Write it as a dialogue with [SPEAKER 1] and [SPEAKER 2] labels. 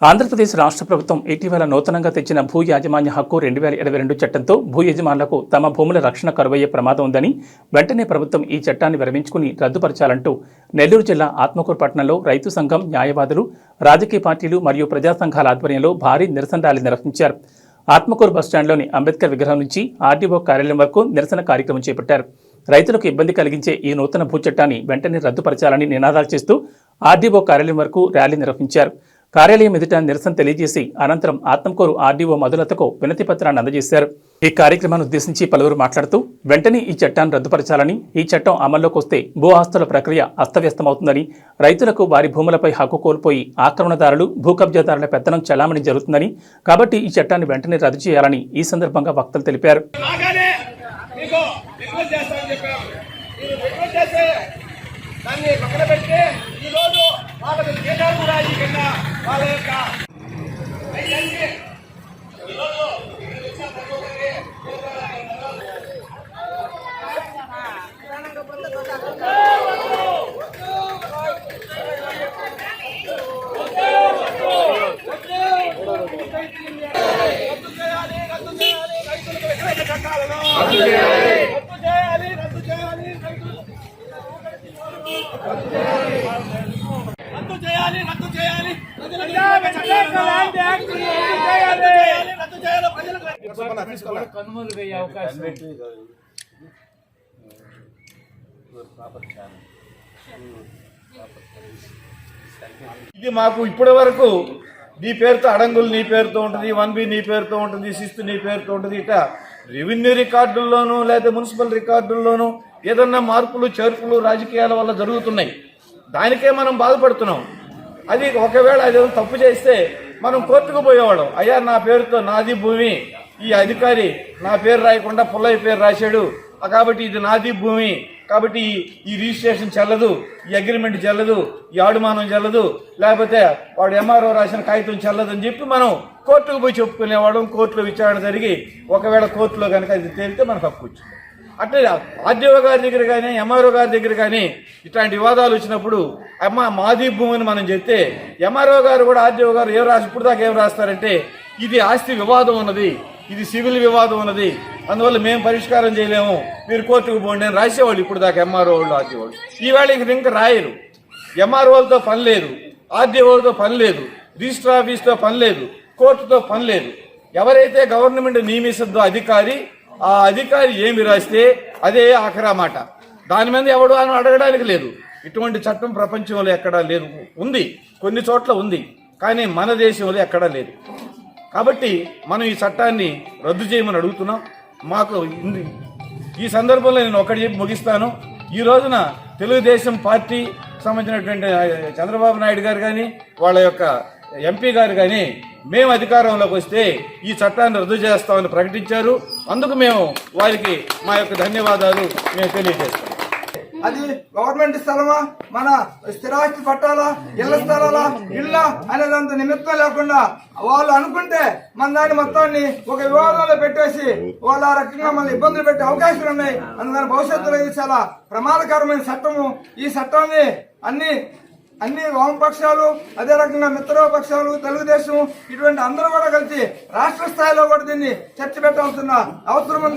[SPEAKER 1] ఆంధ్రప్రదేశ్ రాష్ట్ర ప్రభుత్వం ఇటీవల నూతనంగా తెచ్చిన భూ యాజమాన్య హక్కు 2022 చట్టంతో భూ యజమానులకు తమ భూముల రక్షణ కరువయ్యే ప్రమాదం ఉందని వెంటనే ప్రభుత్వం ఈ చట్టాన్ని విరమించుకుని రద్దుపరచాలంటూ నెల్లూరు జిల్లా ఆత్మకూరు పట్టణంలో రైతు సంఘం, న్యాయవాదులు, రాజకీయ పార్టీలు మరియు ప్రజా సంఘాల ఆధ్వర్యంలో భారీ నిరసన ర్యాలీ నిర్వహించారు. ఆత్మకూరు బస్టాండ్లోని అంబేద్కర్ విగ్రహం నుంచి ఆర్డీఓ కార్యాలయం వరకు నిరసన కార్యక్రమం చేపట్టారు. రైతులకు ఇబ్బంది కలిగించే ఈ నూతన భూ చట్టాన్ని వెంటనే రద్దుపరచాలని నినాదాలు చేస్తూ ఆర్డీఓ కార్యాలయం వరకు ర్యాలీ నిర్వహించారు. కార్యాలయం ఎదుట నిరసన తెలియజేసి అనంతరం ఆత్మకూరు ఆర్డీఓ మధులతకు వినతి పత్రాన్ని అందజేశారు. ఈ కార్యక్రమాన్ని ఉద్దేశించి పలువురు మాట్లాడుతూ వెంటనే ఈ చట్టాన్ని రద్దుపరచాలని, ఈ చట్టం అమల్లోకి వస్తే భూ ఆస్తుల ప్రక్రియ అస్తవ్యస్తమవుతుందని, రైతులకు వారి భూములపై హక్కు కోల్పోయి ఆక్రమణదారులు, భూ కబ్జాదారుల పెత్తనం చలామణి జరుగుతుందని, కాబట్టి ఈ చట్టాన్ని వెంటనే రద్దు చేయాలని ఈ సందర్భంగా వక్తలు తెలిపారు.
[SPEAKER 2] దాన్ని పక్కన పెట్టి ఈరోజు వాళ్ళకి జీతాలు కూడా ఈ కింద వాళ్ళ యొక్క
[SPEAKER 3] ఇది మాకు ఇప్పటి వరకు నీ పేరుతో అడంగులు నీ పేరుతో ఉంటుంది, 1B నీ పేరుతో ఉంటుంది, 6 నీ పేరుతో ఉంటుంది. ఇట్లా రెవెన్యూ రికార్డుల్లోనూ లేదా మున్సిపల్ రికార్డుల్లోనూ ఏదన్నా మార్పులు చేర్పులు రాజకీయాల వల్ల జరుగుతున్నాయి. దానికే మనం బాధపడుతున్నాం. అది ఒకవేళ అది తప్పు చేస్తే మనం కోర్టుకు పోయేవాళ్ళం. అయ్యా నా పేరుతో నాది భూమి, ఈ అధికారి నా పేరు రాయకుండా పుల్లయ్య పేరు రాశాడు, కాబట్టి ఇది నాది భూమి, కాబట్టి ఈ రిజిస్ట్రేషన్ చెల్లదు, ఈ అగ్రిమెంట్ చెల్లదు, ఈ ఆడుమానం చెల్లదు, లేకపోతే వాడు ఎంఆర్ఓ రాసిన కాగితం చెల్లదు అని చెప్పి మనం కోర్టుకు పోయి చెప్పుకునేవాళ్ళం. కోర్టులో విచారణ జరిగి ఒకవేళ కోర్టులో కనుక అది తేలితే మనకు హక్కు వచ్చింది. అట్లే ఆర్డీఓ గారి దగ్గర కానీ ఎంఆర్ఓ గారి దగ్గర కానీ ఇట్లాంటి వివాదాలు వచ్చినప్పుడు మాది భూమిని మనం చెప్తే ఎంఆర్ఓ గారు కూడా ఆర్డీఓ గారు ఇప్పుడు దాకా ఏం రాస్తారంటే ఇది ఆస్తి వివాదం ఉన్నది, ఇది సివిల్ వివాదం ఉన్నది, అందువల్ల మేము పరిష్కారం చేయలేము, మీరు కోర్టుకు పోండి అని రాసేవాళ్ళు ఇప్పుడు దాకా ఎంఆర్ఓ వాళ్ళు, ఆర్డీఓ వాళ్ళు. ఈవేళ ఇంకా రాయరు. ఎంఆర్ఓలతో పని లేదు, ఆర్డీఓలతో పని లేదు, రిజిస్టర్ ఆఫీస్తో పని లేదు, కోర్టుతో పని లేదు. ఎవరైతే గవర్నమెంట్ నియమిస్తుందో అధికారి, ఆ అధికారి ఏమి రాస్తే అదే ఆఖరా మాట. దాని మీద ఎవడు అని అడగడానికి లేదు. ఇటువంటి చట్టం ప్రపంచంలో ఎక్కడా లేదు. ఉంది, కొన్ని చోట్ల ఉంది, కానీ మన దేశంలో ఎక్కడా లేదు. కాబట్టి మనం ఈ చట్టాన్ని రద్దు చేయమని అడుగుతున్నాం. మాకు ఈ సందర్భంలో నేను ఒకటి చెప్పి ముగిస్తాను. ఈ రోజున తెలుగుదేశం పార్టీ సంబంధించినటువంటి చంద్రబాబు నాయుడు గారు కానీ వాళ్ళ యొక్క ఎంపీ గారు కానీ మేము అధికారంలోకి వస్తే ఈ చట్టాన్ని రద్దు చేస్తామని ప్రకటించారు. అందుకు మేము వారికి మా యొక్క ధన్యవాదాలు మేము తెలియజేస్తాం.
[SPEAKER 2] అది గవర్నమెంట్ స్థలమా, మన స్థిరాస్తి పట్టాలా, ఇళ్ల స్థలాలా, ఇళ్ళ అనేదంత నిమిత్తం లేకుండా వాళ్ళు అనుకుంటే మన దాన్ని మొత్తాన్ని ఒక వివాదంలో పెట్టేసి వాళ్ళ ఆ రకంగా మన ఇబ్బందులు పెట్టే అవకాశాలు ఉన్నాయి. అందుకని భవిష్యత్తులో ఇది చాలా ప్రమాదకరమైన చట్టము. ఈ చట్టాన్ని అన్ని వామపక్షాలు, అదే రకంగా మిత్రపక్షాలు, తెలుగుదేశం ఇటువంటి అందరూ కూడా కలిసి రాష్ట్ర స్థాయిలో కూడా దీన్ని చర్చ పెట్టాల్సిన అవసరం ఉంది.